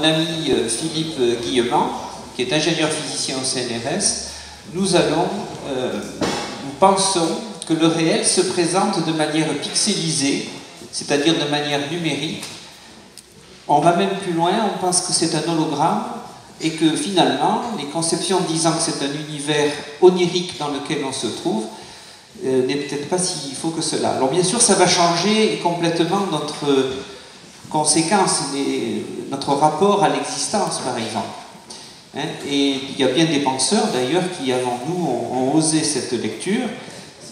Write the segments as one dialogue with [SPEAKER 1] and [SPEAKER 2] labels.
[SPEAKER 1] Mon ami Philippe Guillemant, qui est ingénieur physicien au CNRS, nous pensons que le réel se présente de manière pixelisée, c'est-à-dire de manière numérique. On va même plus loin, on pense que c'est un hologramme et que finalement, les conceptions disant que c'est un univers onirique dans lequel on se trouve n'est peut-être pas si faux que cela. Alors bien sûr, ça va changer complètement notre conséquence, notre rapport à l'existence, par exemple. Et il y a bien des penseurs, d'ailleurs, qui, avant nous, ont osé cette lecture,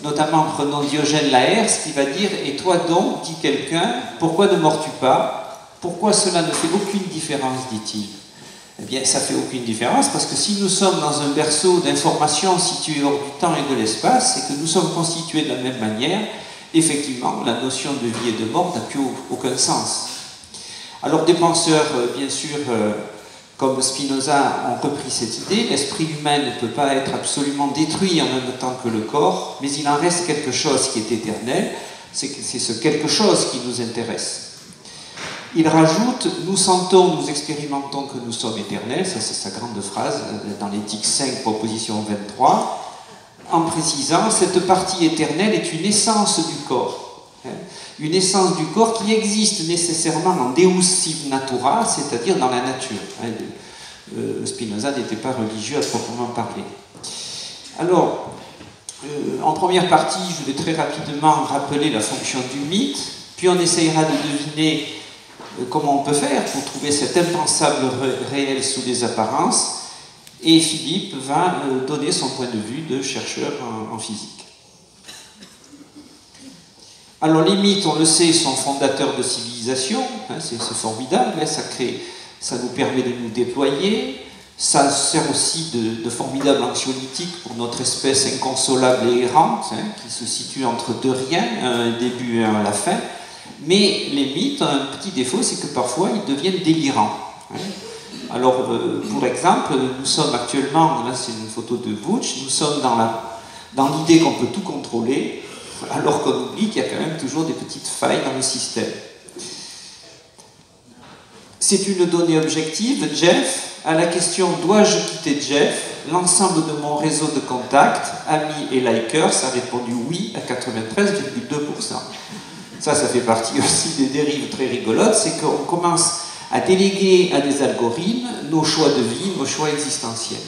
[SPEAKER 1] notamment en prenant Diogène Laërce, qui va dire « Et toi donc, dit quelqu'un, pourquoi ne mors-tu pas? Pourquoi cela ne fait aucune différence, dit-il » Eh bien, ça fait aucune différence, parce que si nous sommes dans un berceau d'informations situé hors du temps et de l'espace, et que nous sommes constitués de la même manière, effectivement, la notion de vie et de mort n'a plus aucun sens. Alors, des penseurs, bien sûr, comme Spinoza, ont repris cette idée. L'esprit humain ne peut pas être absolument détruit en même temps que le corps, mais il en reste quelque chose qui est éternel. C'est ce quelque chose qui nous intéresse. Il rajoute « Nous sentons, nous expérimentons que nous sommes éternels », ça c'est sa grande phrase dans l'éthique 5, proposition 23, en précisant « Cette partie éternelle est une essence du corps ». Une essence du corps qui existe nécessairement en Deus sive natura, c'est-à-dire dans la nature. Spinoza n'était pas religieux à proprement parler. Alors, en première partie, je vais très rapidement rappeler la fonction du mythe, puis on essayera de deviner comment on peut faire pour trouver cet impensable réel sous les apparences, et Philippe va donner son point de vue de chercheur en physique. Alors les mythes, on le sait, sont fondateurs de civilisation, c'est formidable, ça nous permet de nous déployer, ça sert aussi de formidable anxiolytique pour notre espèce inconsolable et errante, qui se situe entre deux riens, un début et un à la fin. Mais les mythes ont un petit défaut, c'est que parfois ils deviennent délirants. Alors, pour exemple, nous sommes actuellement, là c'est une photo de Butch, nous sommes dans l'idée qu'on peut tout contrôler, alors qu'on oublie qu'il y a quand même toujours des petites failles dans le système. C'est une donnée objective. Jeff, à la question « Dois-je quitter Jeff ?», l'ensemble de mon réseau de contacts, amis et likers a répondu « Oui » à 93,2%. Ça fait partie aussi des dérives très rigolotes, c'est qu'on commence à déléguer à des algorithmes nos choix de vie, nos choix existentiels.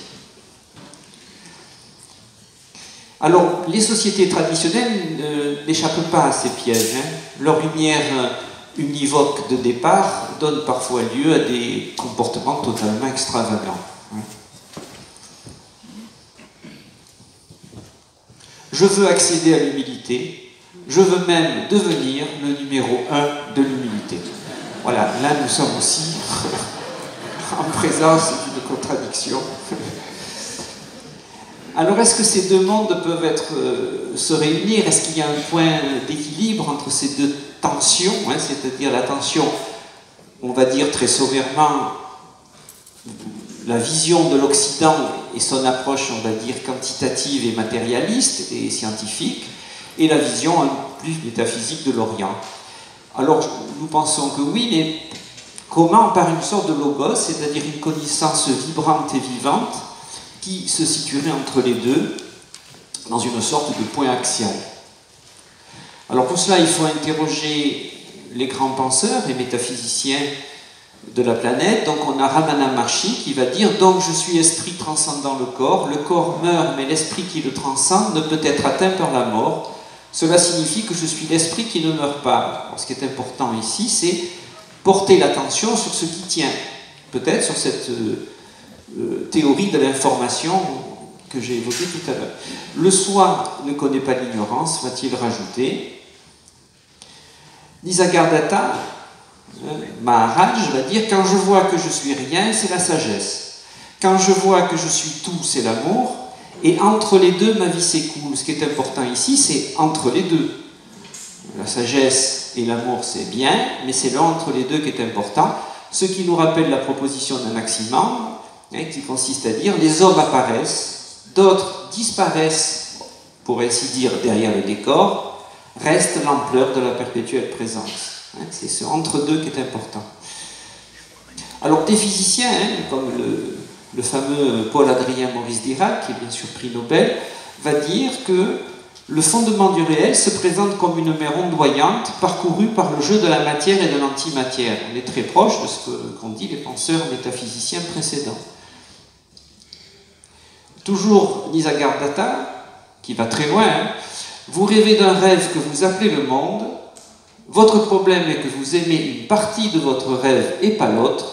[SPEAKER 1] Alors, les sociétés traditionnelles n'échappent pas à ces pièges. Leur lumière univoque de départ donne parfois lieu à des comportements totalement extravagants. Je veux accéder à l'humilité, je veux même devenir le numéro 1 de l'humilité. Voilà, là nous sommes aussi en présence d'une contradiction. Alors, est-ce que ces deux mondes peuvent se réunir? Est-ce qu'il y a un point d'équilibre entre ces deux tensions, c'est-à-dire la tension, on va dire très sommairement, la vision de l'Occident et son approche, on va dire, quantitative et matérialiste et scientifique, et la vision plus métaphysique de l'Orient? Alors, nous pensons que oui, mais comment? Par une sorte de logos, c'est-à-dire une connaissance vibrante et vivante, qui se situerait entre les deux, dans une sorte de point axial. Alors pour cela, il faut interroger les grands penseurs et métaphysiciens de la planète. Donc on a Ramana Maharshi qui va dire « Donc je suis esprit transcendant le corps meurt, mais l'esprit qui le transcende ne peut être atteint par la mort. Cela signifie que je suis l'esprit qui ne meurt pas. » Alors, ce qui est important ici, c'est porter l'attention sur ce qui tient, peut-être sur cette théorie de l'information que j'ai évoquée tout à l'heure. Le soi ne connaît pas l'ignorance, va-t-il rajouter. Nisargadatta Maharaj va dire « Quand je vois que je suis rien, c'est la sagesse. Quand je vois que je suis tout, c'est l'amour. Et entre les deux, ma vie s'écoule. » Ce qui est important ici, c'est entre les deux. La sagesse et l'amour, c'est bien, mais c'est l'entre les deux qui est important. Ce qui nous rappelle la proposition d'Anaximandre, qui consiste à dire « Les hommes apparaissent, d'autres disparaissent, pour ainsi dire, derrière le décor, reste l'ampleur de la perpétuelle présence. » C'est ce entre-deux qui est important. Alors des physiciens, comme le fameux Paul-Adrien Maurice Dirac, qui est bien sûr prix Nobel, va dire que le fondement du réel se présente comme une mer ondoyante parcourue par le jeu de la matière et de l'antimatière. On est très proche de ce qu'ont dit les penseurs métaphysiciens précédents. Toujours Nisargadatta, qui va très loin, vous rêvez d'un rêve que vous appelez le monde, votre problème est que vous aimez une partie de votre rêve et pas l'autre.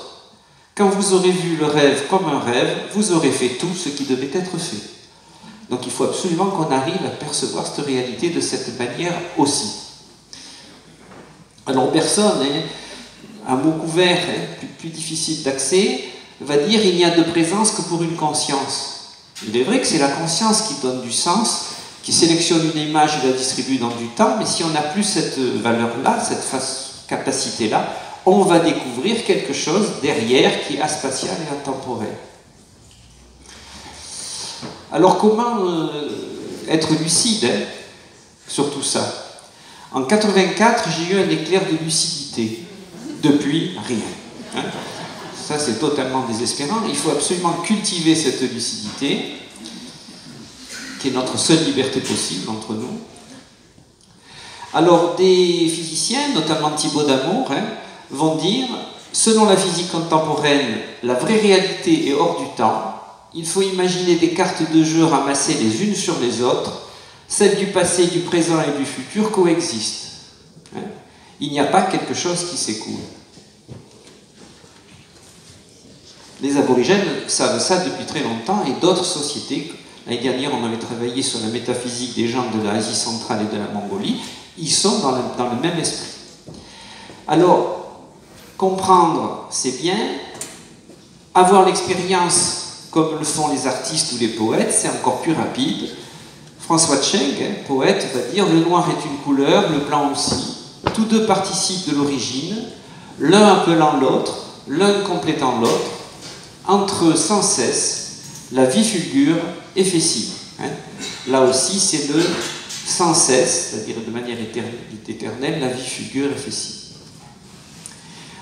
[SPEAKER 1] Quand vous aurez vu le rêve comme un rêve, vous aurez fait tout ce qui devait être fait. Donc il faut absolument qu'on arrive à percevoir cette réalité de cette manière aussi. Alors Bergson, un mot couvert, plus difficile d'accès, va dire il n'y a de présence que pour une conscience. Il est vrai que c'est la conscience qui donne du sens, qui sélectionne une image et la distribue dans du temps, mais si on n'a plus cette valeur-là, cette capacité-là, on va découvrir quelque chose derrière qui est aspatial et intemporel. Alors comment être lucide sur tout ça? En 84, j'ai eu un éclair de lucidité. Depuis, rien. Ça, c'est totalement désespérant. Il faut absolument cultiver cette lucidité, qui est notre seule liberté possible entre nous. Alors, des physiciens, notamment Thibaut Damour, vont dire, selon la physique contemporaine, la vraie réalité est hors du temps. Il faut imaginer des cartes de jeu ramassées les unes sur les autres. Celles du passé, du présent et du futur coexistent. Il n'y a pas quelque chose qui s'écoule. Les aborigènes savent ça depuis très longtemps et d'autres sociétés. L'année dernière, on avait travaillé sur la métaphysique des gens de l'Asie centrale et de la Mongolie. Ils sont dans le même esprit. Alors, comprendre, c'est bien. Avoir l'expérience comme le font les artistes ou les poètes, c'est encore plus rapide. François Cheng, poète, va dire « Le noir est une couleur, le blanc aussi. Tous deux participent de l'origine, l'un appelant l'autre, l'un complétant l'autre. Entre eux, sans cesse, la vie fulgure et fait signe. » Là aussi, c'est le sans cesse, c'est-à-dire de manière éternelle, la vie fulgure et fait signe.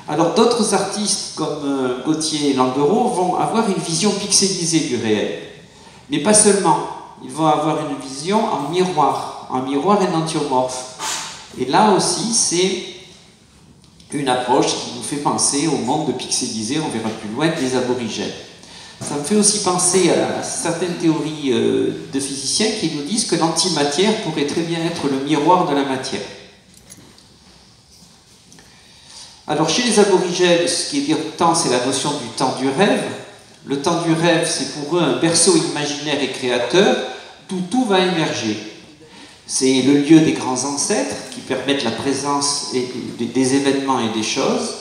[SPEAKER 1] Alors d'autres artistes comme Gauthier et Languereau vont avoir une vision pixelisée du réel. Mais pas seulement. Ils vont avoir une vision en miroir énantiomorphe. Et là aussi, c'est une approche qui nous fait penser au monde pixelisé, on verra plus loin, des aborigènes. Ça me fait aussi penser à certaines théories de physiciens qui nous disent que l'antimatière pourrait très bien être le miroir de la matière. Alors chez les aborigènes, ce qui est important, c'est la notion du temps du rêve. Le temps du rêve, c'est pour eux un berceau imaginaire et créateur d'où tout va émerger. C'est le lieu des grands ancêtres qui permettent la présence des événements et des choses.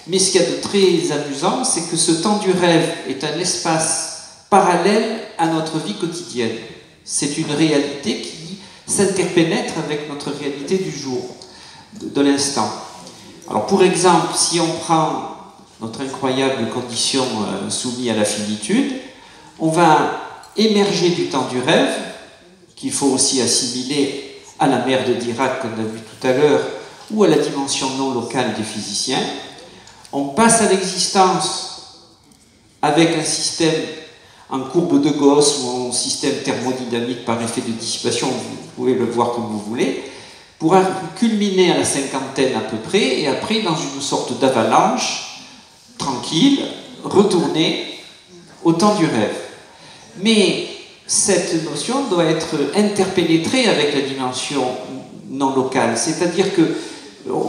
[SPEAKER 1] Mais ce qu'il y a de très amusant, c'est que ce temps du rêve est un espace parallèle à notre vie quotidienne. C'est une réalité qui s'interpénètre avec notre réalité du jour, de l'instant. Alors pour exemple, si on prend notre incroyable condition soumise à la finitude, on va émerger du temps du rêve, qu'il faut aussi assimiler à la mer de Dirac qu'on a vu tout à l'heure, ou à la dimension non locale des physiciens. On passe à l'existence avec un système en courbe de Gauss ou en système thermodynamique par effet de dissipation, vous pouvez le voir comme vous voulez, pour culminer à la cinquantaine à peu près, et après, dans une sorte d'avalanche, tranquille, retourner au temps du rêve. Mais cette notion doit être interpénétrée avec la dimension non locale. C'est-à-dire que,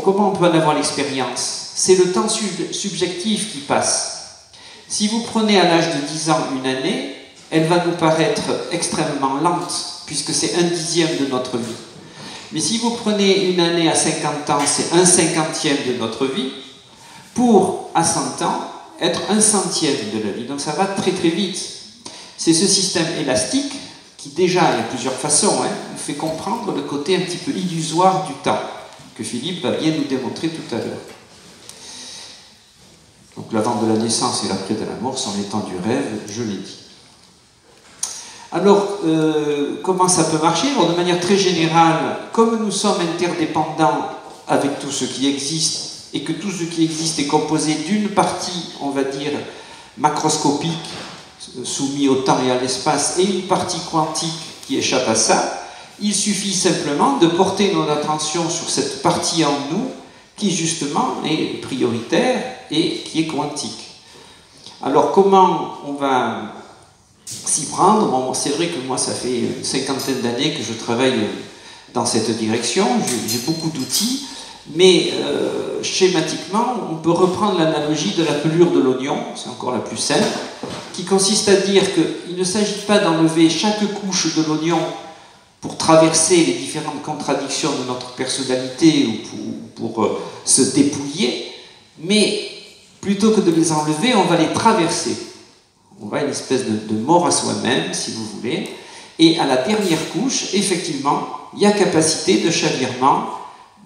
[SPEAKER 1] comment on peut en avoir l'expérience? C'est le temps subjectif qui passe. Si vous prenez à l'âge de 10 ans une année, elle va nous paraître extrêmement lente, puisque c'est 1/10 de notre vie. Mais si vous prenez une année à 50 ans, c'est 1/50 de notre vie, pour, à 100 ans, être 1/100 de la vie. Donc ça va très très vite. C'est ce système élastique qui, déjà, il y a plusieurs façons, nous fait comprendre le côté un petit peu illusoire du temps, que Philippe va bien nous démontrer tout à l'heure. Donc l'avant de la naissance et l'après de la mort sont les temps du rêve, je l'ai dit. Alors, comment ça peut marcher? Alors, de manière très générale, comme nous sommes interdépendants avec tout ce qui existe et que tout ce qui existe est composé d'une partie, on va dire, macroscopique, soumis au temps et à l'espace, et une partie quantique qui échappe à ça, il suffit simplement de porter notre attention sur cette partie en nous qui justement est prioritaire et qui est quantique. Alors comment on va s'y prendre? Bon, c'est vrai que moi ça fait une cinquantaine d'années que je travaille dans cette direction, j'ai beaucoup d'outils, mais schématiquement on peut reprendre l'analogie de la pelure de l'oignon, c'est encore la plus simple, qui consiste à dire qu'il ne s'agit pas d'enlever chaque couche de l'oignon pour traverser les différentes contradictions de notre personnalité ou pour se dépouiller, mais plutôt que de les enlever, on va les traverser. On va à une espèce de mort à soi-même, si vous voulez, et à la dernière couche, effectivement, il y a capacité de chavirement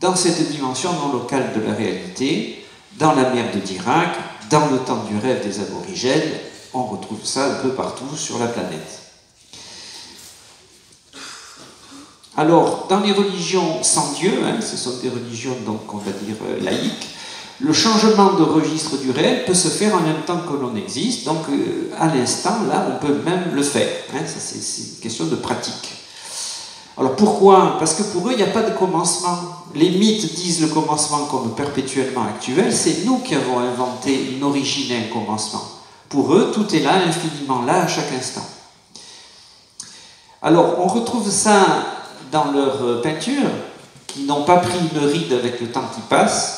[SPEAKER 1] dans cette dimension non locale de la réalité, dans la mer de Dirac, dans le temps du rêve des aborigènes, on retrouve ça un peu partout sur la planète. Alors, dans les religions sans Dieu, ce sont des religions donc on va dire laïques, le changement de registre du réel peut se faire en même temps que l'on existe, donc à l'instant, là, on peut même le faire. C'est une question de pratique. Alors pourquoi? Parce que pour eux, il n'y a pas de commencement. Les mythes disent le commencement comme perpétuellement actuel, c'est nous qui avons inventé une origine et un commencement. Pour eux, tout est là, infiniment là, à chaque instant. Alors, on retrouve ça dans leurs peintures, qui n'ont pas pris une ride avec le temps qui passe.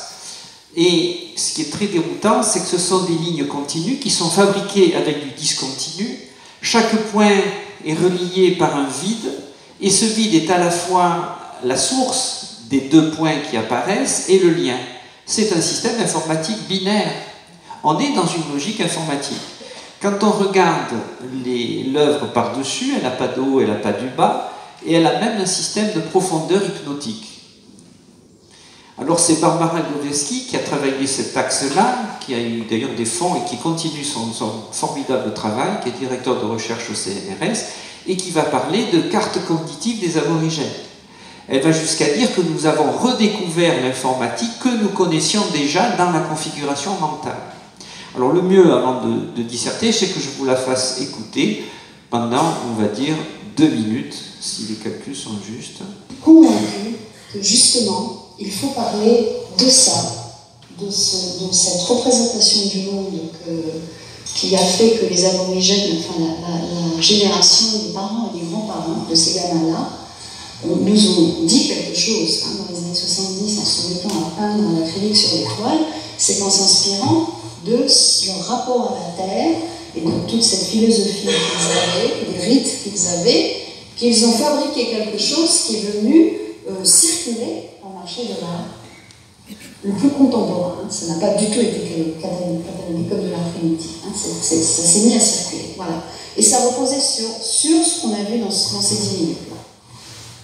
[SPEAKER 1] Et ce qui est très déroutant, c'est que ce sont des lignes continues qui sont fabriquées avec du discontinu. Chaque point est relié par un vide, et ce vide est à la fois la source des deux points qui apparaissent et le lien. C'est un système informatique binaire. On est dans une logique informatique. Quand on regarde l'œuvre par-dessus, elle n'a pas de haut, elle n'a pas du bas, et elle a même un système de profondeur hypnotique. Alors c'est Barbara Grodewski qui a travaillé cet axe-là, qui a eu d'ailleurs des fonds et qui continue son formidable travail, qui est directeur de recherche au CNRS, et qui va parler de cartes cognitives des aborigènes. Elle va jusqu'à dire que nous avons redécouvert l'informatique que nous connaissions déjà dans la configuration mentale. Alors le mieux, avant de disserter, c'est que je vous la fasse écouter pendant, on va dire, 2 minutes, si les calculs sont justes.
[SPEAKER 2] Convaincu que justement, il faut parler de ça, de cette représentation du monde qui a fait que les aborigènes, enfin la génération des parents et des grands-parents de ces gamins-là, nous ont dit quelque chose dans les années 70 en se mettant à peindre l'acrylique sur les toiles, c'est qu'en s'inspirant de leur rapport à la Terre et de toute cette philosophie qu'ils avaient, des rites qu'ils avaient, qu'ils ont fabriqué quelque chose qui est venu circuler dans le marché de l'art le plus contemporain. Ça n'a pas du tout été catalogué comme de l'art primitif. Ça s'est mis à circuler. Voilà. Et ça reposait sur ce qu'on a vu dans ces 10 minutes-là.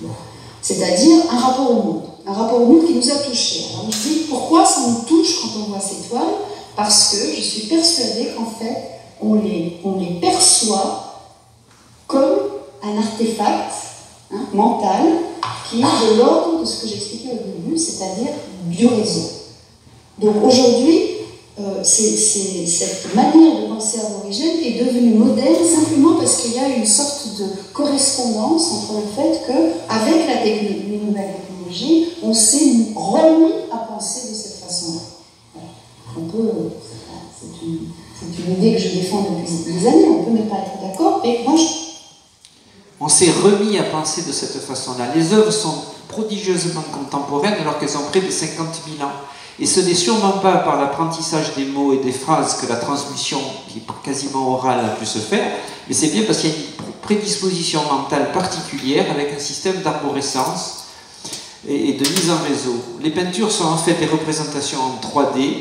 [SPEAKER 2] Bon. C'est-à-dire un rapport au monde. Un rapport au monde qui nous a touchés. Alors je dis, pourquoi ça nous touche quand on voit ces toiles? Parce que je suis persuadée qu'en fait, on les perçoit comme un artefact mental qui est de l'ordre de ce que j'expliquais au début, c'est-à-dire du réseau. Donc aujourd'hui, cette manière de penser aborigène est devenue moderne simplement parce qu'il y a une sorte de correspondance entre le fait qu'avec les nouvelles technologies, on s'est remis à penser de cette façon-là. Voilà. C'est une idée que je défends depuis des années, on peut ne pas être d'accord, mais moi
[SPEAKER 1] On s'est remis à penser de cette façon-là. Les œuvres sont prodigieusement contemporaines alors qu'elles ont près de 50 000 ans. Et ce n'est sûrement pas par l'apprentissage des mots et des phrases que la transmission, qui est quasiment orale, a pu se faire, mais c'est bien parce qu'il y a une prédisposition mentale particulière avec un système d'arborescence et de mise en réseau. Les peintures sont en fait des représentations en 3D.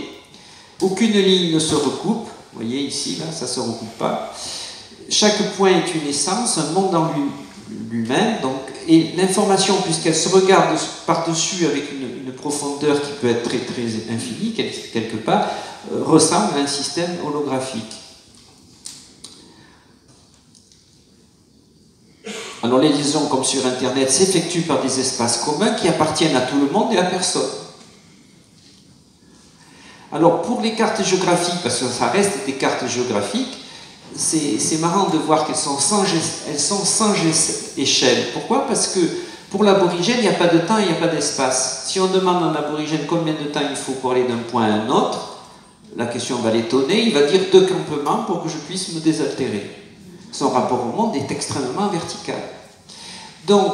[SPEAKER 1] Aucune ligne ne se recoupe. Vous voyez ici, là, ça ne se recoupe pas. Chaque point est une essence, un monde en lui-même, donc, et l'information, puisqu'elle se regarde par-dessus avec une profondeur qui peut être très, très infinie, quelque part, ressemble à un système holographique. Alors les liaisons, comme sur Internet, s'effectuent par des espaces communs qui appartiennent à tout le monde et à personne. Alors pour les cartes géographiques, parce que ça reste des cartes géographiques, c'est marrant de voir qu'elles sont sans échelle. Pourquoi? Parce que pour l'aborigène, il n'y a pas de temps, il n'y a pas d'espace. Si on demande à un aborigène combien de temps il faut pour aller d'un point à un autre, la question va l'étonner, il va dire 2 campements pour que je puisse me désaltérer. Son rapport au monde est extrêmement vertical. Donc,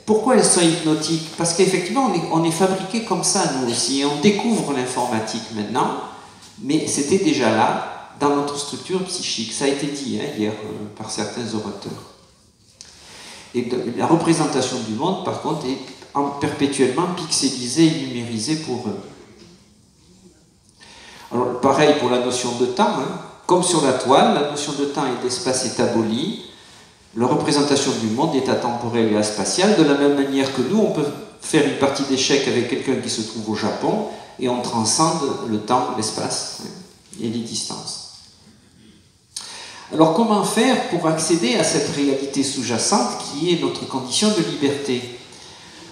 [SPEAKER 1] pourquoi elles sont hypnotiques? Parce qu'effectivement, on est fabriqué comme ça, nous aussi, et on découvre l'informatique maintenant, mais c'était déjà là, dans notre structure psychique. Ça a été dit hier par certains orateurs. Et la représentation du monde, par contre, est perpétuellement pixelisée et numérisée pour eux. Alors, pareil pour la notion de temps, comme sur la toile, la notion de temps et d'espace est abolie. La représentation du monde est atemporelle et aspatiale, de la même manière que nous, on peut faire une partie d'échecs avec quelqu'un qui se trouve au Japon, et on transcende le temps, l'espace et les distances. Alors comment faire pour accéder à cette réalité sous-jacente qui est notre condition de liberté?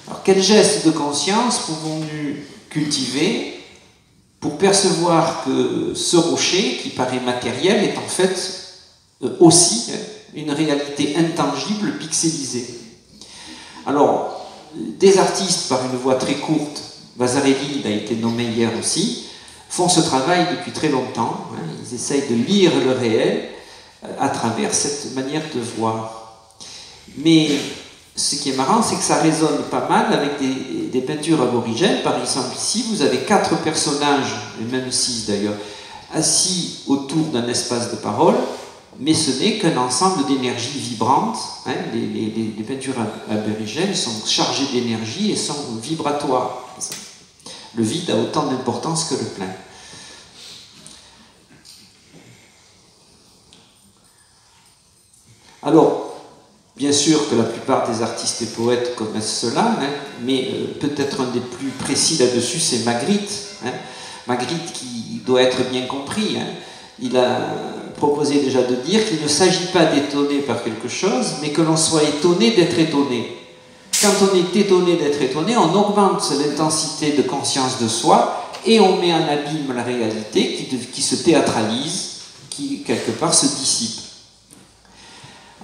[SPEAKER 1] Alors quels gestes de conscience pouvons-nous cultiver pour percevoir que ce rocher, qui paraît matériel, est en fait aussi une réalité intangible, pixelisée? Alors, des artistes, par une voie très courte, Vasarely, il a été nommé hier aussi, font ce travail depuis très longtemps. Ils essayent de lire le réel à travers cette manière de voir. Mais ce qui est marrant, c'est que ça résonne pas mal avec des peintures aborigènes. Par exemple, ici, vous avez 4 personnages, et même 6 d'ailleurs, assis autour d'un espace de parole, mais ce n'est qu'un ensemble d'énergies vibrantes. Les peintures aborigènes sont chargées d'énergie et sont vibratoires. Le vide a autant d'importance que le plein. Alors, bien sûr que la plupart des artistes et poètes connaissent cela, mais peut-être un des plus précis là-dessus, c'est Magritte. Magritte qui doit être bien compris. Il a proposé déjà de dire qu'il ne s'agit pas d'étonner par quelque chose, mais que l'on soit étonné d'être étonné. Quand on est étonné d'être étonné, on augmente l'intensité de conscience de soi et on met en abîme la réalité qui se théâtralise, qui quelque part se dissipe.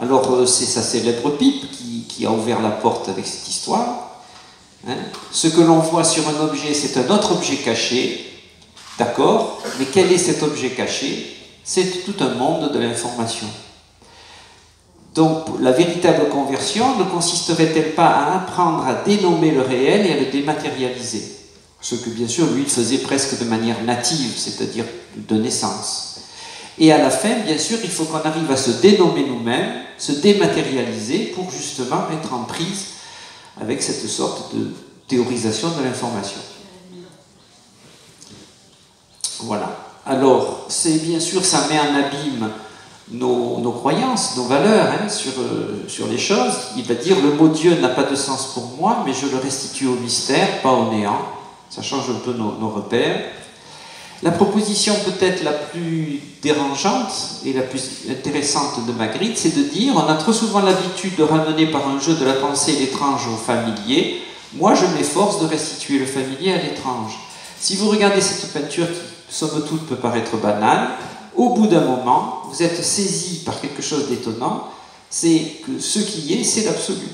[SPEAKER 1] Alors c'est sa célèbre pipe qui a ouvert la porte avec cette histoire. Ce que l'on voit sur un objet, c'est un autre objet caché, d'accord, mais quel est cet objet caché? C'est tout un monde de l'information. Donc la véritable conversion ne consisterait-elle pas à apprendre à dénommer le réel et à le dématérialiser? Ce que bien sûr lui il faisait presque de manière native, c'est-à-dire de naissance. Et à la fin, bien sûr, il faut qu'on arrive à se dénommer nous-mêmes, se dématérialiser pour justement être en prise avec cette sorte de théorisation de l'information. Voilà. Alors, c'est bien sûr, ça met en abîme nos croyances, nos valeurs sur les choses. Il va dire, le mot Dieu n'a pas de sens pour moi, mais je le restitue au mystère, pas au néant. Ça change un peu nos repères. La proposition peut-être la plus dérangeante et la plus intéressante de Magritte, c'est de dire, on a trop souvent l'habitude de ramener par un jeu de la pensée l'étrange au familier. Moi, je m'efforce de restituer le familier à l'étrange. Si vous regardez cette peinture qui, somme toute, peut paraître banale, au bout d'un moment, vous êtes saisi par quelque chose d'étonnant, c'est que ce qui est, c'est l'absolu.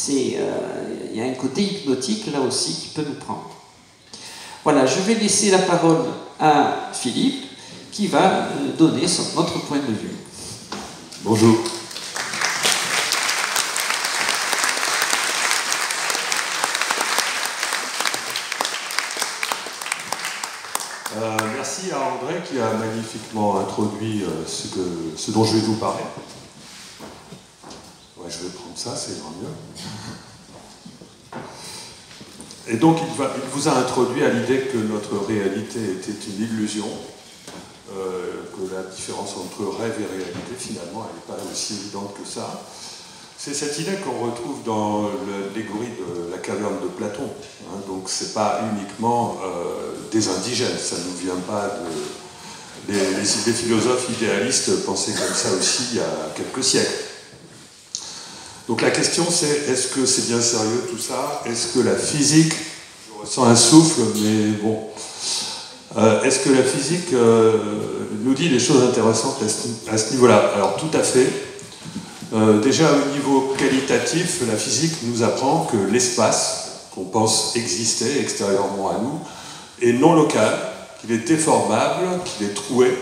[SPEAKER 1] Il y a un côté hypnotique là aussi qui peut nous prendre. Voilà, je vais laisser la parole à Philippe qui va donner notre point de vue.
[SPEAKER 3] Bonjour. Merci à André qui a magnifiquement introduit ce dont je vais vous parler. Ouais, je vais prendre ça, c'est grand mieux. Et donc, il vous a introduit à l'idée que notre réalité était une illusion, que la différence entre rêve et réalité, finalement, elle n'est pas aussi évidente que ça. C'est cette idée qu'on retrouve dans l'allégorie de la caverne de Platon. Donc, ce n'est pas uniquement des indigènes, ça ne nous vient pas de... Les philosophes idéalistes pensaient comme ça aussi il y a quelques siècles. Donc la question c'est, est-ce que c'est bien sérieux tout ça? Est-ce que la physique, je ressens un souffle, mais bon, Est-ce que la physique nous dit des choses intéressantes à ce niveau-là? Alors tout à fait. Déjà au niveau qualitatif, la physique nous apprend que l'espace, qu'on pense exister extérieurement à nous, est non local, qu'il est déformable, qu'il est troué,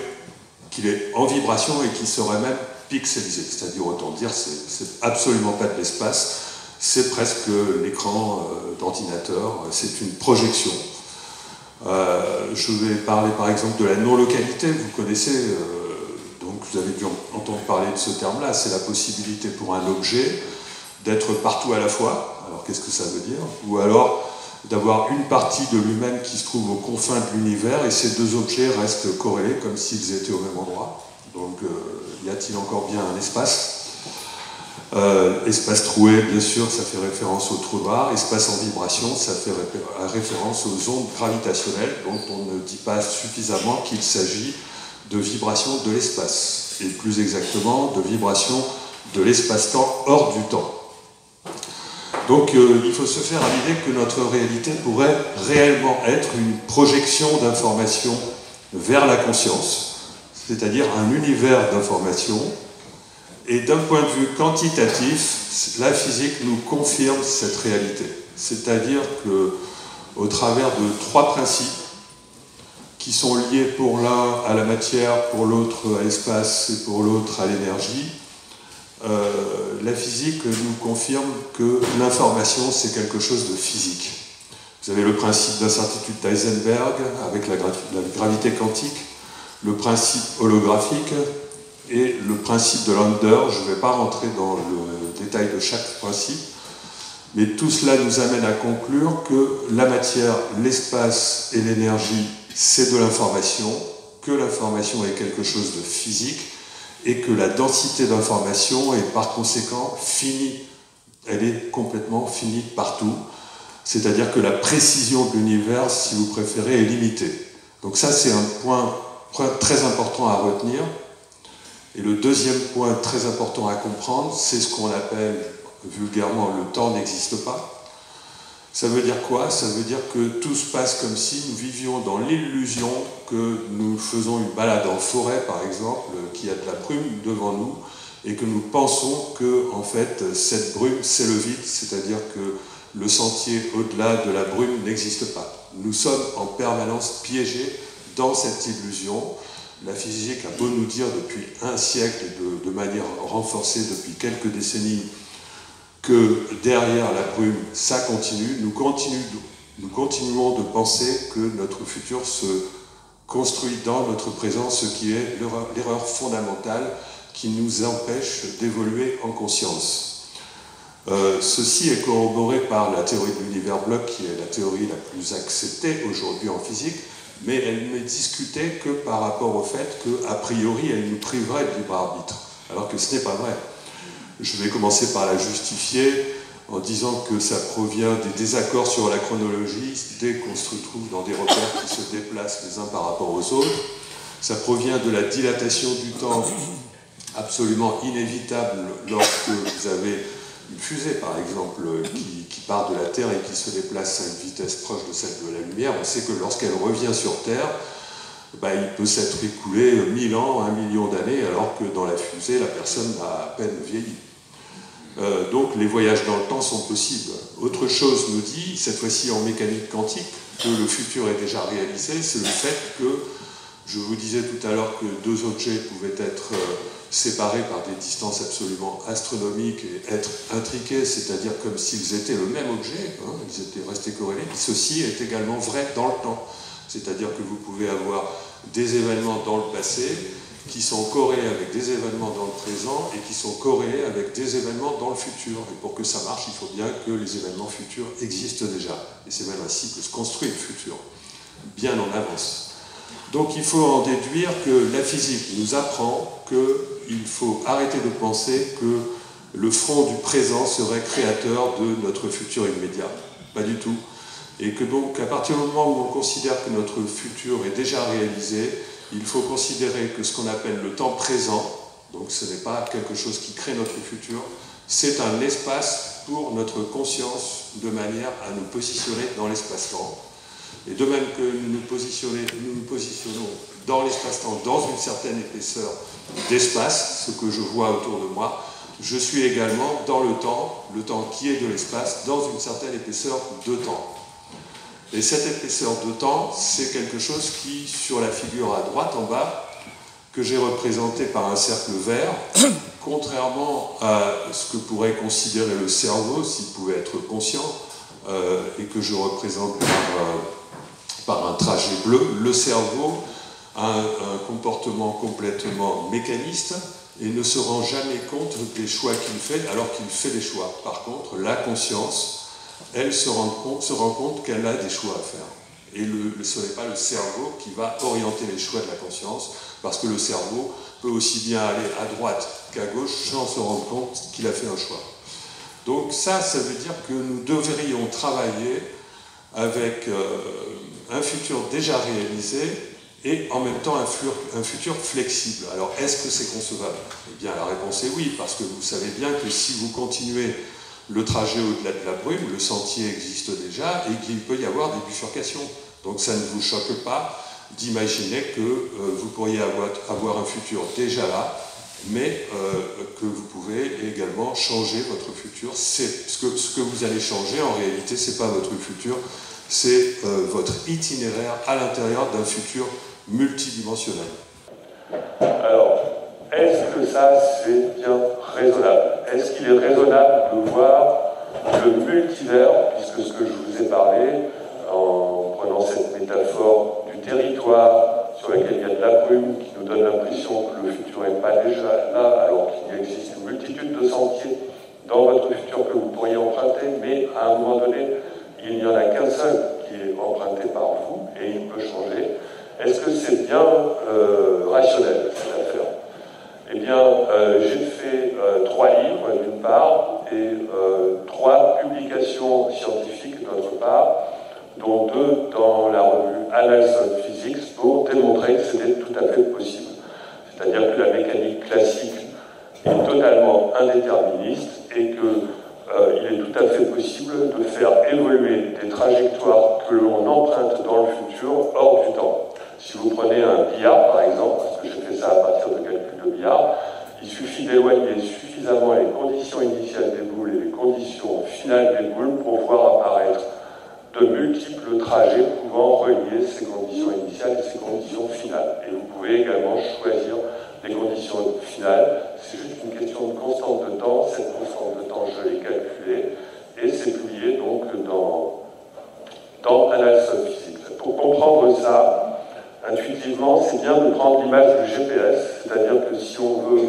[SPEAKER 3] qu'il est en vibration et qu'il serait même pixelisé. C'est-à-dire, autant dire, c'est absolument pas de l'espace, c'est presque l'écran d'ordinateur, c'est une projection. Je vais parler par exemple de la non-localité, vous connaissez, donc vous avez dû entendre parler de ce terme-là, c'est la possibilité pour un objet d'être partout à la fois. Alors qu'est-ce que ça veut dire? Ou alors d'avoir une partie de lui-même qui se trouve aux confins de l'univers et ces deux objets restent corrélés comme s'ils étaient au même endroit. Donc y a-t-il encore bien un espace? Espace troué, bien sûr, ça fait référence au trou noir. Espace en vibration, ça fait référence aux ondes gravitationnelles, dont on ne dit pas suffisamment qu'il s'agit de vibrations de l'espace, et plus exactement de vibrations de l'espace-temps hors du temps. Donc il faut se faire à l'idée que notre réalité pourrait réellement être une projection d'informations vers la conscience, c'est-à-dire un univers d'informations. Et d'un point de vue quantitatif, la physique nous confirme cette réalité. C'est-à-dire qu'au travers de trois principes qui sont liés pour l'un à la matière, pour l'autre à l'espace et pour l'autre à l'énergie, la physique nous confirme que l'information, c'est quelque chose de physique. Vous avez le principe d'incertitude d'Heisenberg avec la gravité quantique, le principe holographique, et le principe de Landau. Je ne vais pas rentrer dans le détail de chaque principe, mais tout cela nous amène à conclure que la matière, l'espace et l'énergie, c'est de l'information, que l'information est quelque chose de physique, et que la densité d'information est par conséquent finie. Elle est complètement finie partout. C'est-à-dire que la précision de l'univers, si vous préférez, est limitée. Donc ça, c'est un point très important à retenir. Et le deuxième point très important à comprendre, c'est ce qu'on appelle vulgairement le temps n'existe pas. Ça veut dire quoi? Ça veut dire que tout se passe comme si nous vivions dans l'illusion que nous faisons une balade en forêt, par exemple, qu'il y a de la brume devant nous, et que nous pensons que, en fait, cette brume, c'est le vide, c'est-à-dire que le sentier au-delà de la brume n'existe pas. Nous sommes en permanence piégés dans cette illusion. La physique a beau nous dire depuis un siècle, de manière renforcée depuis quelques décennies, que derrière la brume, ça continue. Nous continuons de penser que notre futur se construit dans notre présent, ce qui est l'erreur fondamentale qui nous empêche d'évoluer en conscience. Ceci est corroboré par la théorie de l'univers bloc, qui est la théorie la plus acceptée aujourd'hui en physique, mais elle n'est discutée que par rapport au fait qu'a priori, elle nous priverait de libre arbitre, alors que ce n'est pas vrai. Je vais commencer par la justifier en disant que ça provient des désaccords sur la chronologie, dès qu'on se retrouve dans des repères qui se déplacent les uns par rapport aux autres. Ça provient de la dilatation du temps absolument inévitable lorsque vous avez une fusée, par exemple, qui part de la Terre et qui se déplace à une vitesse proche de celle de la lumière. On sait que lorsqu'elle revient sur Terre, il peut s'être écoulé 1000 ans, 1 million d'années, alors que dans la fusée, la personne a à peine vieilli. Donc les voyages dans le temps sont possibles. Autre chose nous dit, cette fois-ci en mécanique quantique, que le futur est déjà réalisé, c'est le fait que, je vous disais tout à l'heure que deux objets pouvaient être séparés par des distances absolument astronomiques et être intriqués, c'est-à-dire comme s'ils étaient le même objet, hein, ils étaient restés corrélés. Ceci est également vrai dans le temps, c'est-à-dire que vous pouvez avoir des événements dans le passé qui sont corrélés avec des événements dans le présent et qui sont corrélés avec des événements dans le futur. Et pour que ça marche, il faut bien que les événements futurs existent déjà. Et c'est même ainsi que se construit le futur, bien en avance. Donc il faut en déduire que la physique nous apprend qu'il faut arrêter de penser que le front du présent serait créateur de notre futur immédiat. Pas du tout. Et que donc, à partir du moment où on considère que notre futur est déjà réalisé, il faut considérer que ce qu'on appelle le temps présent, donc ce n'est pas quelque chose qui crée notre futur, c'est un espace pour notre conscience de manière à nous positionner dans l'espace-temps. Et de même que nous nous positionnons dans l'espace-temps, dans une certaine épaisseur d'espace, ce que je vois autour de moi, je suis également dans le temps qui est de l'espace, dans une certaine épaisseur de temps. Et cette épaisseur de temps, c'est quelque chose qui, sur la figure à droite en bas, que j'ai représenté par un cercle vert, contrairement à ce que pourrait considérer le cerveau, s'il pouvait être conscient, et que je représente par un trajet bleu, le cerveau a un comportement complètement mécaniste et ne se rend jamais compte des choix qu'il fait alors qu'il fait des choix. Par contre, la conscience, elle se rend compte qu'elle a des choix à faire. Et ce n'est pas le cerveau qui va orienter les choix de la conscience, parce que le cerveau peut aussi bien aller à droite qu'à gauche sans se rendre compte qu'il a fait un choix. Donc ça veut dire que nous devrions travailler avec un futur déjà réalisé et en même temps un futur flexible. Alors est-ce que c'est concevable? Eh bien la réponse est oui, parce que vous savez bien que si vous continuez le trajet au-delà de la brume, le sentier existe déjà et qu'il peut y avoir des bifurcations. Donc ça ne vous choque pas d'imaginer que vous pourriez avoir un futur déjà là, mais que vous pouvez également changer votre futur. Ce que vous allez changer, en réalité, ce n'est pas votre futur, c'est votre itinéraire à l'intérieur d'un futur multidimensionnel.
[SPEAKER 4] Alors, est-ce que ça, c'est bien raisonnable? Est-ce qu'il est raisonnable de voir le multivers, puisque ce que je vous ai parlé, en prenant cette métaphore du territoire sur lequel il y a de la brume, qui nous donne l'impression que le futur n'est pas déjà là, alors qu'il existe une multitude de sentiers dans votre futur que vous pourriez emprunter, mais à un moment donné, il n'y en a qu'un seul qui est emprunté par vous, et il peut changer. Est-ce que c'est bien rationnel, cette affaire? Eh bien, j'ai fait 3 livres, d'une part, et 3 publications scientifiques, d'autre part, dont 2 dans la revue Annals of Physics, pour démontrer que c'était tout à fait possible. C'est-à-dire que la mécanique classique est totalement indéterministe et qu'il est tout à fait possible de faire évoluer des trajectoires que l'on emprunte dans le futur hors du temps. Si vous prenez un billard, par exemple, parce que j'ai fait ça à partir de calculs de billard, il suffit d'éloigner suffisamment les conditions initiales des boules et les conditions finales des boules pour voir apparaître de multiples trajets pouvant relier ces conditions initiales et ces conditions finales. Et vous pouvez également choisir les conditions finales. C'est juste une question de constante de temps. Cette constante de temps, je l'ai calculée, et c'est publié donc dans Annals of Physics. Pour comprendre ça, intuitivement, c'est bien de prendre l'image du GPS, c'est-à-dire que si on veut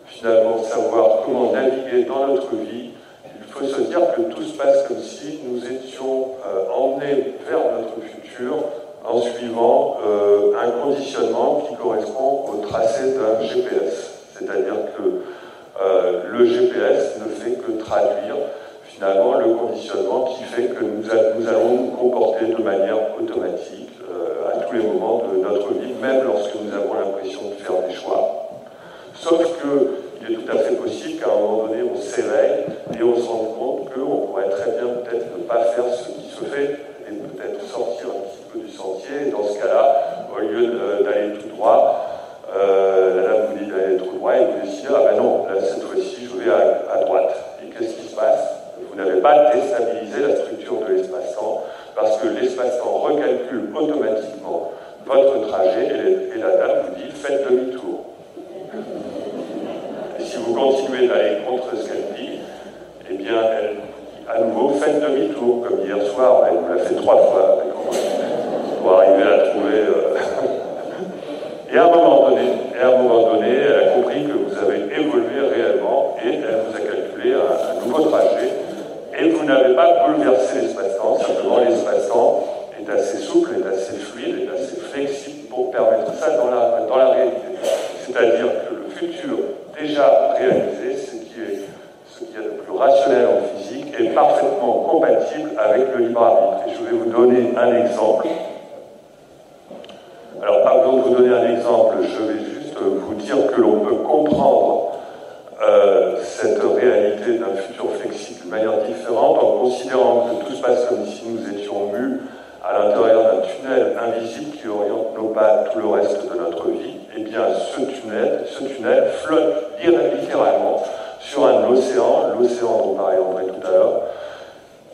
[SPEAKER 4] finalement savoir comment naviguer dans notre vie, il faut se dire que tout se passe comme si nous étions emmenés vers notre futur en suivant un conditionnement qui correspond au tracé d'un GPS. C'est-à-dire que le GPS ne fait que traduire finalement le conditionnement qui fait que nous allons nous comporter de manière automatique à tous les moments de notre vie, même lorsque nous avons l'impression de faire des choix. Sauf qu'il est tout à fait possible qu'à un moment donné, on s'éveille et on se rende compte qu'on pourrait très bien peut-être ne pas faire ce qui se fait et peut-être sortir un petit peu du sentier. Et dans ce cas-là, au lieu d'aller tout droit, la dame vous dit d'aller tout droit et vous décidez, ah ben non, là, cette fois-ci, je vais à droite. Et qu'est-ce qui se passe? Vous n'avez pas déstabilisé la structure de l'espace-temps, parce que l'espace-temps recalcule automatiquement votre trajet et la dame vous dit faites demi-tour. Et si vous continuez d'aller contre ce qu'elle dit, eh bien, elle dit à nouveau faites demi-tour, comme hier soir, elle vous l'a fait 3 fois pour arriver à trouver. Et à un moment donné, elle a compris que vous avez évolué réellement et elle vous a calculé un nouveau trajet. Et vous n'avez pas bouleversé l'espace-temps, simplement l'espace-temps est assez souple, est assez fluide, est assez flexible pour permettre ça dans la réalité. C'est-à-dire que le futur déjà réalisé, ce qui est le plus rationnel en physique, est parfaitement compatible avec le libre arbitre. Et je vais vous donner un exemple. Alors, pardon de vous donner un exemple, je vais juste vous dire que l'on peut comprendre cette réalité d'un futur flexible de manière différente en considérant que tout se passe comme si nous étions mus à l'intérieur d'un tunnel invisible qui oriente nos pas tout le reste de notre vie, eh bien ce tunnel flotte littéralement sur un océan, l'océan dont parlait André tout à l'heure,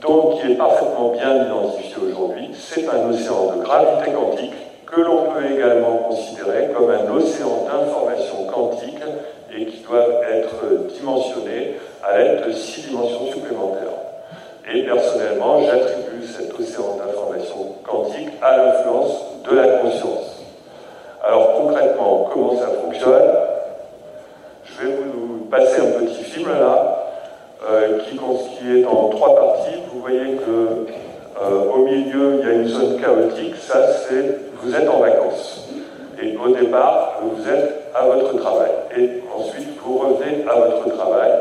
[SPEAKER 4] donc qui est parfaitement bien identifié aujourd'hui. C'est un océan de gravité quantique que l'on peut également considérer comme un océan d'information quantique et qui doit être dimensionné à l'aide de 6 dimensions supplémentaires. Et personnellement, j'attribue cet océan d'information quantique à l'influence de la conscience. Alors concrètement, comment ça fonctionne? Je vais vous passer un petit film là, qui est en 3 parties. Vous voyez que au milieu, il y a une zone chaotique. Ça, c'est vous êtes en vacances. Et au départ, vous êtes à votre travail. Et ensuite, vous revenez à votre travail.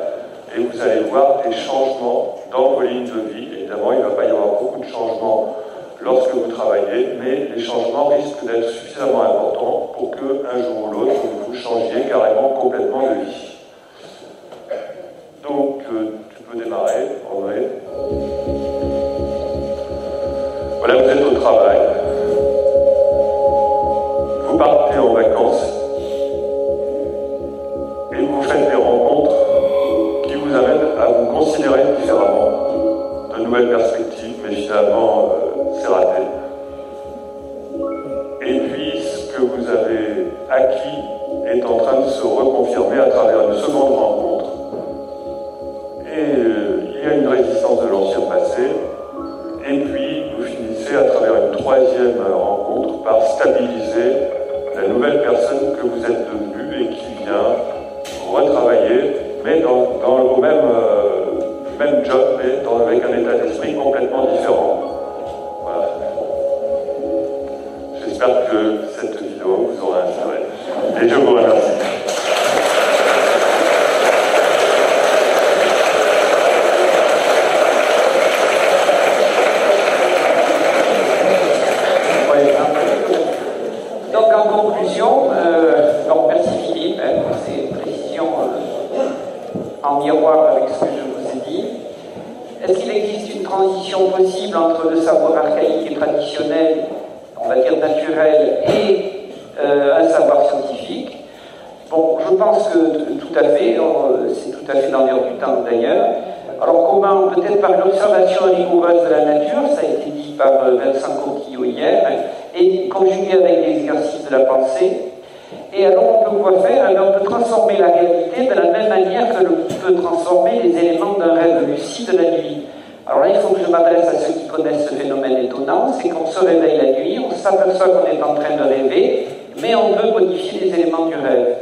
[SPEAKER 4] Et vous allez voir des changements dans vos lignes de vie. Évidemment, il ne va pas y avoir beaucoup de changements lorsque vous travaillez, mais les changements risquent d'être suffisamment importants pour qu'un jour ou l'autre, vous changiez carrément complètement de vie. Donc, tu peux démarrer, André. Voilà, vous êtes au travail. Vous partez en vacances et vous faites des rencontres qui vous amènent à vous considérer différemment, de nouvelles perspectives, mais finalement, c'est raté. Et puis, ce que vous avez acquis est en train de se reconfirmer à travers une seconde rencontre. Et il y a une résistance de l'ancien passé, et puis vous finissez à travers une 3e rencontre par stabiliser la nouvelle personne que vous êtes devenue et qui vient retravailler, mais dans le même job, mais avec un état d'esprit complètement différent. Voilà. J'espère que cette vidéo vous aura inspiré. Et je vous remercie.
[SPEAKER 1] Donc merci Philippe pour ces précisions en miroir avec ce que je vous ai dit. Est-ce qu'il existe une transition possible entre le savoir archaïque et traditionnel, on va dire naturel, et un savoir scientifique? Bon, je pense que tout à fait, c'est tout à fait dans l'air du temps d'ailleurs. Alors comment? Peut-être par l'observation rigoureuse de la nature, ça a été dit par Vincent Coquillot hier, et conjugué avec l'exercice de la pensée. Et alors on peut quoi faire? Alors on peut transformer la réalité de la même manière que l'on peut transformer les éléments d'un rêve lucide de la nuit. Alors là, il faut que je m'adresse à ceux qui connaissent ce phénomène étonnant, c'est qu'on se réveille la nuit, on s'aperçoit qu'on est en train de rêver, mais on peut modifier les éléments du rêve.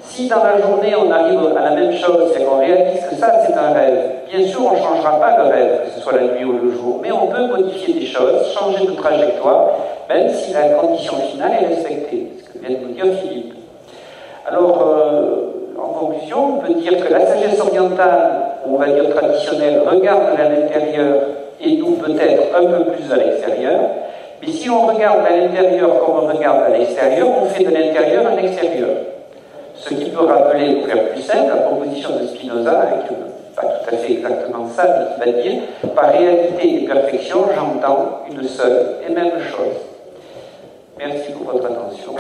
[SPEAKER 1] Si dans la journée on arrive à la même chose, c'est qu'on réalise que ça c'est un rêve, bien sûr on ne changera pas le rêve, que ce soit la nuit ou le jour, mais on peut modifier des choses, changer de trajectoire, même si la condition finale est respectée, ce que vient de nous dire Philippe. Alors, en conclusion, on peut dire que la sagesse orientale, on va dire traditionnelle, regarde à l'intérieur et nous peut-être un peu plus à l'extérieur, mais si on regarde à l'intérieur comme on regarde à l'extérieur, on fait de l'intérieur un extérieur. Ce qui peut rappeler, pour faire plus simple, la proposition de Spinoza, qui n'est pas tout à fait exactement ça, mais qui va dire « Par réalité et perfection, j'entends une seule et même chose ». Merci pour votre attention.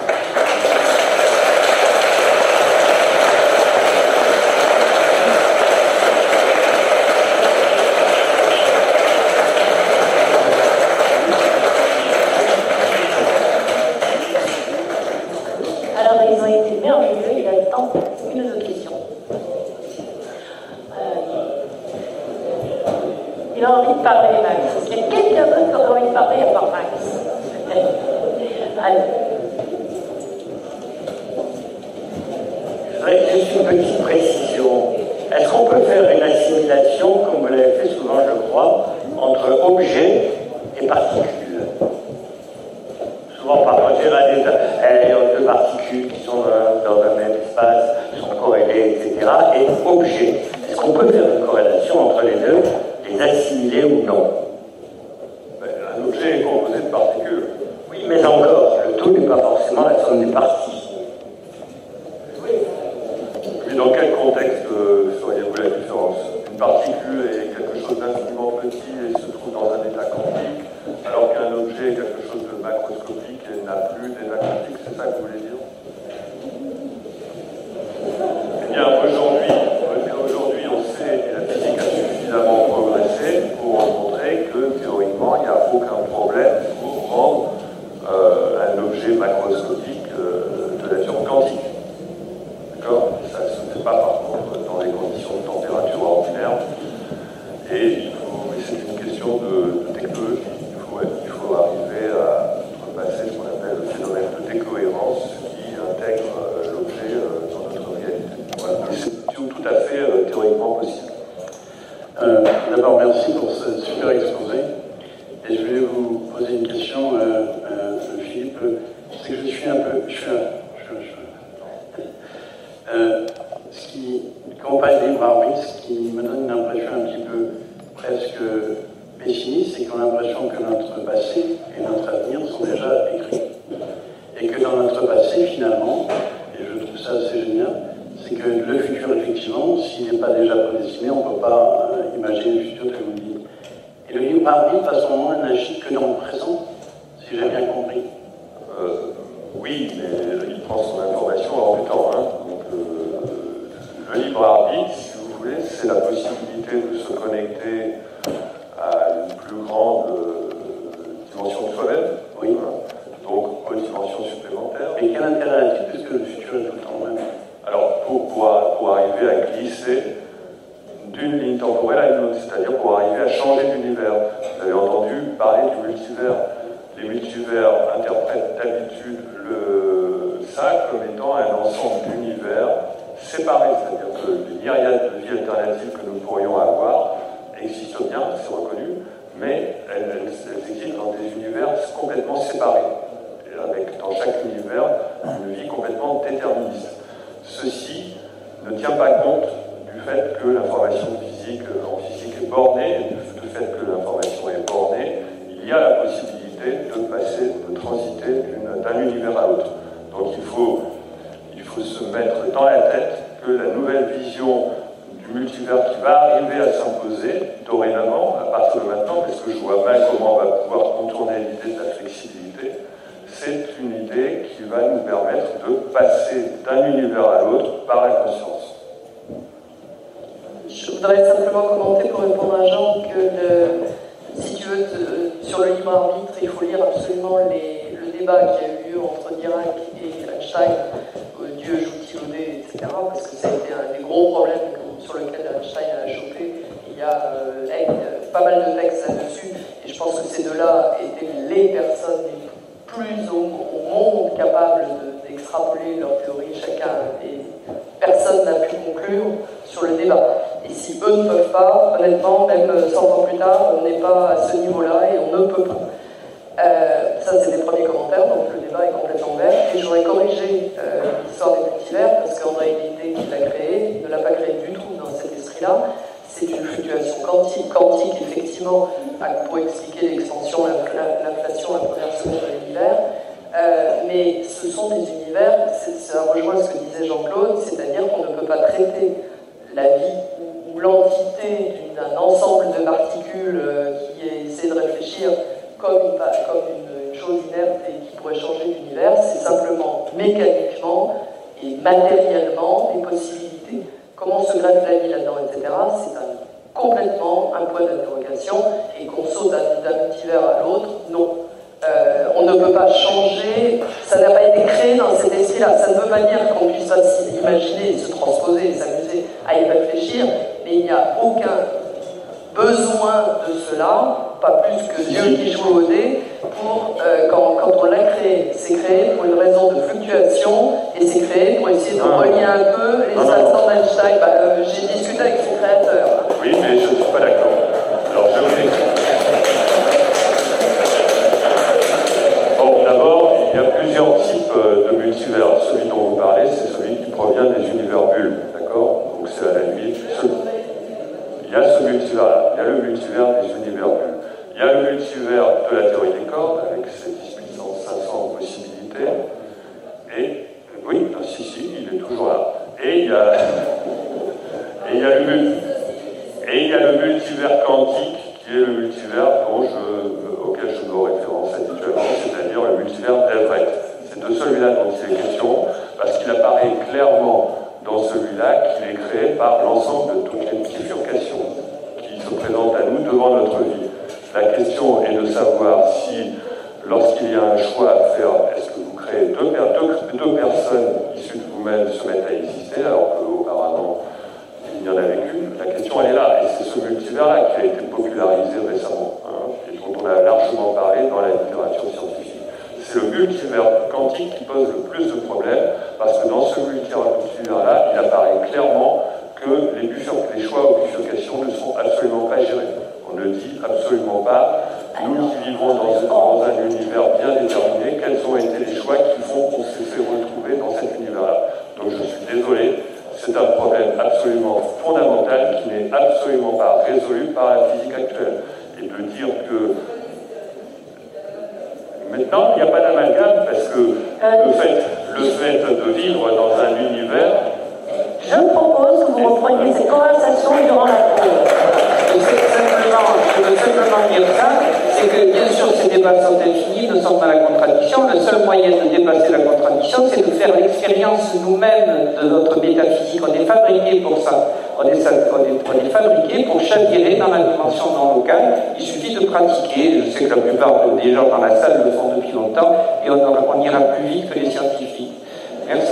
[SPEAKER 5] Il a envie de parler, Max. Est-ce qu'il y a quelqu'un d'autre qui a envie de parler à part Max? Allez.
[SPEAKER 6] Je voudrais juste une petite précision. Est-ce qu'on peut faire une assimilation, comme vous l'avez fait souvent, je crois, entre objet et particules? Souvent, parfois, on dirait deux particules qui sont dans un même espace, sont corrélées, etc. Et objet. Est-ce qu'on peut faire une corrélation entre les deux, les assimiler ou non?
[SPEAKER 4] Un objet est composé de particules.
[SPEAKER 6] Oui, mais encore, le tout n'est pas forcément la somme des parties.
[SPEAKER 4] Mais dans quel contexte feriez-vous la différence? Une particule est quelque chose d'infiniment petit et se trouve dans un état quantique, alors qu'un un objet quelque chose de macroscopique et n'a plus d'état quantique, c'est ça que vous voulez dire? Eh bien, aujourd'hui, on sait, et la physique a suffisamment progressé pour montrer que, théoriquement, il n'y a aucun problème pour rendre un objet macroscopique de nature quantique. D'accord? Ça ne se fait pas, par contre, dans les conditions de température ordinaire. Et c'est une question de technologie. Il faut arriver à passer ce qu'on appelle le phénomène de décohérence qui intègre l'objet dans notre réalité. Voilà. C'est tout à fait théoriquement possible.
[SPEAKER 7] D'abord, merci pour ce super exposé. Et je voulais vous poser une question, Philippe, parce que je suis un peu... quand on parle de libre arbitre, ce qui me donne une impression un petit peu presque pessimiste, c'est qu'on a l'impression que notre passé et notre avenir sont déjà écrits. Et que dans notre passé, finalement, et je trouve ça assez génial, c'est que le futur, effectivement, s'il n'est pas déjà prédestiné, on ne peut pas imaginer le futur que vous dites. Et le libre arbitre, à ce moment, n'agit que dans le présent, si j'ai bien compris.
[SPEAKER 4] Oui, mais il prend son information hors du temps. Hein. Donc, le libre arbitre, si vous voulez, c'est la possibilité de se connecter à une plus grande dimension de soi-même.
[SPEAKER 7] Oui.
[SPEAKER 4] Hein. Donc, une dimension supplémentaire.
[SPEAKER 7] Et quel intérêt a-t-il, puisque le futur est tout le temps même?
[SPEAKER 4] Alors, pour arriver à glisser d'une ligne temporelle à une autre, c'est-à-dire pour arriver à changer d'univers. Vous avez entendu parler du multivers. Les multivers interprètent d'habitude ça comme étant un ensemble d'univers séparés, c'est-à-dire que les myriades de vies alternatives que nous pourrions avoir existent bien, c'est reconnu, mais elles existent dans des univers complètement séparés, et avec dans chaque univers une vie complètement déterministe. Ceci ne tient pas compte du fait que l'information physique en physique est bornée, et du fait que l'information est bornée, il y a la possibilité de passer, de transiter d'un univers à l'autre. Donc il faut se mettre dans la tête que la nouvelle vision du multivers qui va arriver à s'imposer dorénavant, à partir de maintenant, parce que je vois mal comment on va pouvoir contourner l'idée de la flexibilité, c'est une idée qui va nous permettre de passer d'un univers à l'autre par la conscience.
[SPEAKER 5] Je voudrais simplement commenter pour répondre à Jean que si tu veux, sur le libre arbitre, il faut lire absolument le débat qui a eu lieu entre Dirac et Einstein, Dieu joue-t-il au dé, etc., parce que ça a été un des gros problèmes sur lequel Einstein a chopé. Il y a pas mal de textes là-dessus, et je pense que ces deux-là étaient les personnes les plus au monde capables d'extrapoler leur théorie chacun, et personne n'a pu conclure sur le débat. Et si eux ne peuvent pas, honnêtement, même 100 ans plus tard, on n'est pas à ce niveau-là et on ne peut pas. Ça, c'est des premiers commentaires, donc le débat est complètement vert. Et j'aurais corrigé l'histoire des multivers, parce qu'André l'idée qu'il a créée, il ne l'a pas créée du tout dans cet esprit-là. C'est une fluctuation quantique. Quantique, effectivement, pour expliquer l'extension, l'inflation, la première seconde de l'univers. Mais ce sont des univers, ça rejoint ce que disait Jean-Claude, c'est-à-dire qu'on ne peut pas traiter la vie ou l'entité d'un ensemble de particules qui essaie de réfléchir comme une chose inerte et qui pourrait changer l'univers, c'est simplement mécaniquement et matériellement des possibilités. Comment se greffe la vie là-dedans, etc., c'est complètement un point d'interrogation, et qu'on saute d'un multivers à l'autre, non. On ne peut pas changer, ça n'a pas été créé dans cet esprit-là. Ça ne veut pas dire qu'on puisse pas s'imaginer, se transposer, s'amuser à y réfléchir, mais il n'y a aucun besoin de cela, pas plus que Dieu qui joue au dé, pour, quand on l'a créé. C'est créé pour une raison de fluctuation, et c'est créé pour essayer de relier un peu les instants d'Einstein. J'ai discuté avec son créateur.
[SPEAKER 4] Oui, mais je ne suis pas d'accord. Alors, je vous explique. Bon, d'abord, il y a plusieurs types de multivers. Celui dont vous parlez, c'est celui qui provient des univers bulles, d'accord? Donc c'est à la nuit. Il y a ce multivers-là. Il y a le multivers des univers bulles. Il y a le multivers de la théorie des cordes, avec ses 10 puissance 500 possibilités. Et, oui, si, il est toujours là. Et il y a le multivers quantique, qui est le multivers auquel je me référence dans notre vie. La question est de savoir si, lorsqu'il y a un choix à faire, est-ce que vous créez deux personnes issues de vous-même se mettent à exister, alors qu'auparavant, il n'y en avait qu'une. La question, elle est là, et c'est ce multivers-là qui a été popularisé récemment, hein, et dont on a largement parlé dans la littérature scientifique. C'est le multivers quantique qui pose le plus de problèmes, parce que dans ce multivers-là, il apparaît clairement que les choix ou bifurcations ne sont absolument pas gérés. On ne dit absolument pas, nous qui vivons dans un univers bien déterminé, quels ont été les choix qui font qu'on s'est fait retrouver dans cet univers-là. Donc je suis désolé, c'est un problème absolument fondamental qui n'est absolument pas résolu par la physique actuelle. Et de dire que maintenant, il n'y a pas d'amalgame parce que le fait de vivre dans un univers...
[SPEAKER 6] Je vous propose que vous repreniez ces conversations durant la pause.
[SPEAKER 1] Je veux simplement dire ça, c'est que bien sûr ces débats sont infinis, nous sommes dans la contradiction. Le seul moyen de dépasser la contradiction, c'est de faire l'expérience nous-mêmes de notre métaphysique. On est fabriqué pour ça. On est fabriqué pour chavirer dans la dimension non locale. Il suffit de pratiquer. Je sais que la plupart des gens dans la salle le font depuis longtemps et on ira plus vite que les scientifiques. Merci.